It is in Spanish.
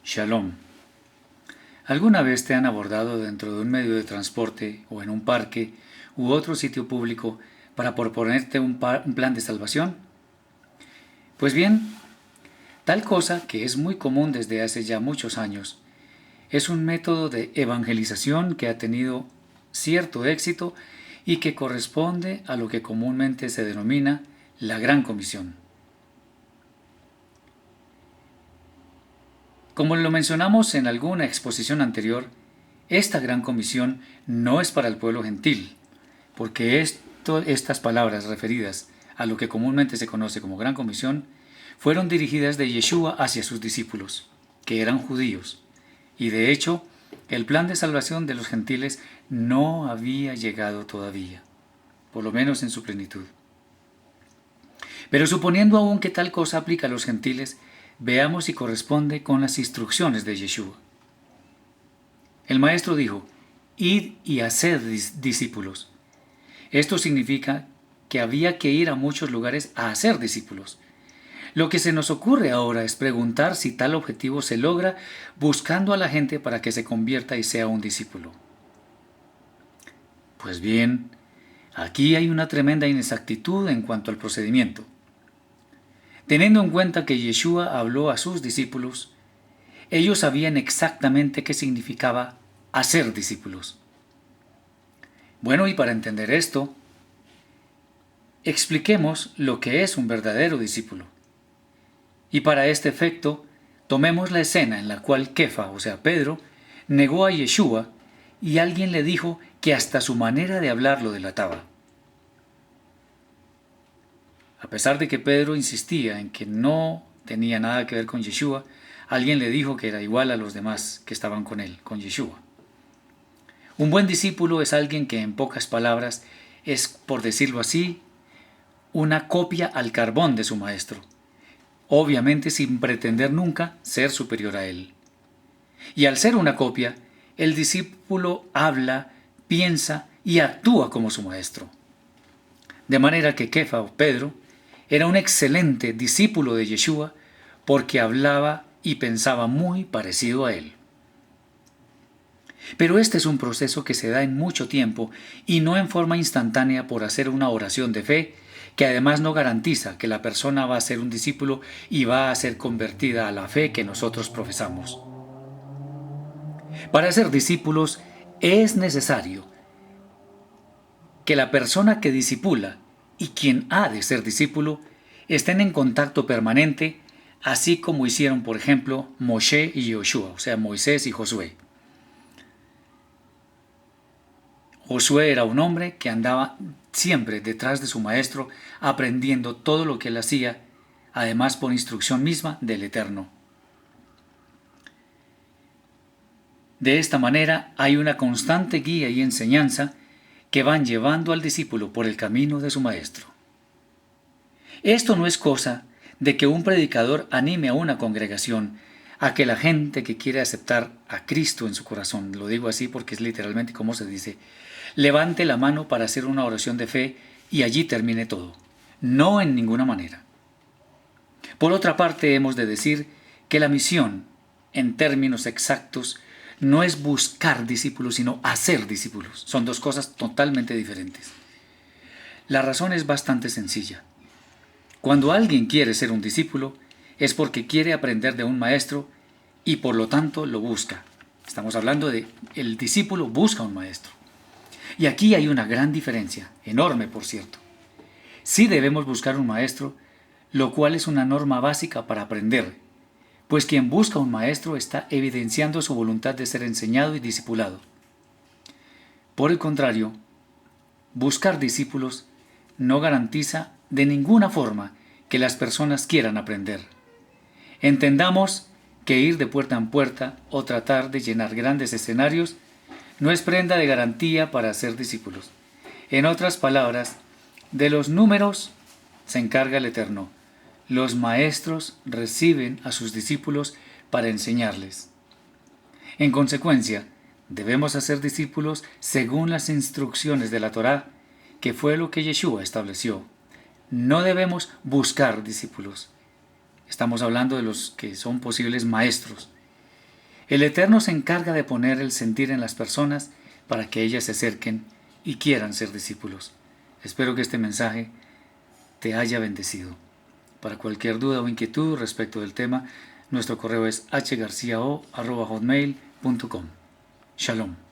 Shalom. ¿Alguna vez te han abordado dentro de un medio de transporte o en un parque u otro sitio público para proponerte un plan de salvación? Pues bien, tal cosa, que es muy común desde hace ya muchos años, es un método de evangelización que ha tenido cierto éxito y que corresponde a lo que comúnmente se denomina la Gran Comisión. Como lo mencionamos en alguna exposición anterior, esta Gran Comisión no es para el pueblo gentil, porque estas palabras referidas a lo que comúnmente se conoce como Gran Comisión fueron dirigidas de Yeshua hacia sus discípulos, que eran judíos, y de hecho, el plan de salvación de los gentiles no había llegado todavía, por lo menos en su plenitud. Pero suponiendo aún que tal cosa aplica a los gentiles, veamos si corresponde con las instrucciones de Yeshua. El maestro dijo: id y haced discípulos. Esto significa que había que ir a muchos lugares a hacer discípulos. Lo que se nos ocurre ahora es preguntar si tal objetivo se logra buscando a la gente para que se convierta y sea un discípulo. Pues bien, aquí hay una tremenda inexactitud en cuanto al procedimiento. Teniendo en cuenta que Yeshua habló a sus discípulos, ellos sabían exactamente qué significaba hacer discípulos. Bueno, y para entender esto, expliquemos lo que es un verdadero discípulo. Y para este efecto, tomemos la escena en la cual Kefa, o sea Pedro, negó a Yeshua y alguien le dijo que hasta su manera de hablar lo delataba. A pesar de que Pedro insistía en que no tenía nada que ver con Yeshua, alguien le dijo que era igual a los demás que estaban con él, con Yeshua. Un buen discípulo es alguien que, en pocas palabras, es, por decirlo así, una copia al carbón de su maestro, obviamente sin pretender nunca ser superior a él. Y al ser una copia, el discípulo habla, piensa y actúa como su maestro. De manera que Kefa o Pedro era un excelente discípulo de Yeshua porque hablaba y pensaba muy parecido a él. Pero este es un proceso que se da en mucho tiempo y no en forma instantánea por hacer una oración de fe, que además no garantiza que la persona va a ser un discípulo y va a ser convertida a la fe que nosotros profesamos. Para ser discípulos es necesario que la persona que discipula y quien ha de ser discípulo estén en contacto permanente, así como hicieron, por ejemplo, Moshe y Yoshua, o sea, Moisés y Josué. Josué era un hombre que andaba siempre detrás de su maestro, aprendiendo todo lo que él hacía, además por instrucción misma del Eterno. De esta manera hay una constante guía y enseñanza que van llevando al discípulo por el camino de su maestro. Esto no es cosa de que un predicador anime a una congregación a que la gente que quiere aceptar a Cristo en su corazón, lo digo así porque es literalmente como se dice, levante la mano para hacer una oración de fe y allí termine todo. No, en ninguna manera. Por otra parte, hemos de decir que la misión, en términos exactos, no es buscar discípulos, sino hacer discípulos. Son dos cosas totalmente diferentes. La razón es bastante sencilla. Cuando alguien quiere ser un discípulo, es porque quiere aprender de un maestro y por lo tanto lo busca. Estamos hablando de el discípulo busca un maestro. Y aquí hay una gran diferencia, enorme por cierto. Sí debemos buscar un maestro, lo cual es una norma básica para aprender, pues quien busca un maestro está evidenciando su voluntad de ser enseñado y discipulado. Por el contrario, buscar discípulos no garantiza de ninguna forma que las personas quieran aprender. Entendamos que ir de puerta en puerta o tratar de llenar grandes escenarios no es prenda de garantía para ser discípulos. En otras palabras, de los números se encarga el Eterno. Los maestros reciben a sus discípulos para enseñarles. En consecuencia, debemos hacer discípulos según las instrucciones de la Torá, que fue lo que Yeshua estableció. No debemos buscar discípulos. Estamos hablando de los que son posibles maestros. El Eterno se encarga de poner el sentir en las personas para que ellas se acerquen y quieran ser discípulos. Espero que este mensaje te haya bendecido. Para cualquier duda o inquietud respecto del tema, nuestro correo es hgarciao@hotmail.com. Shalom.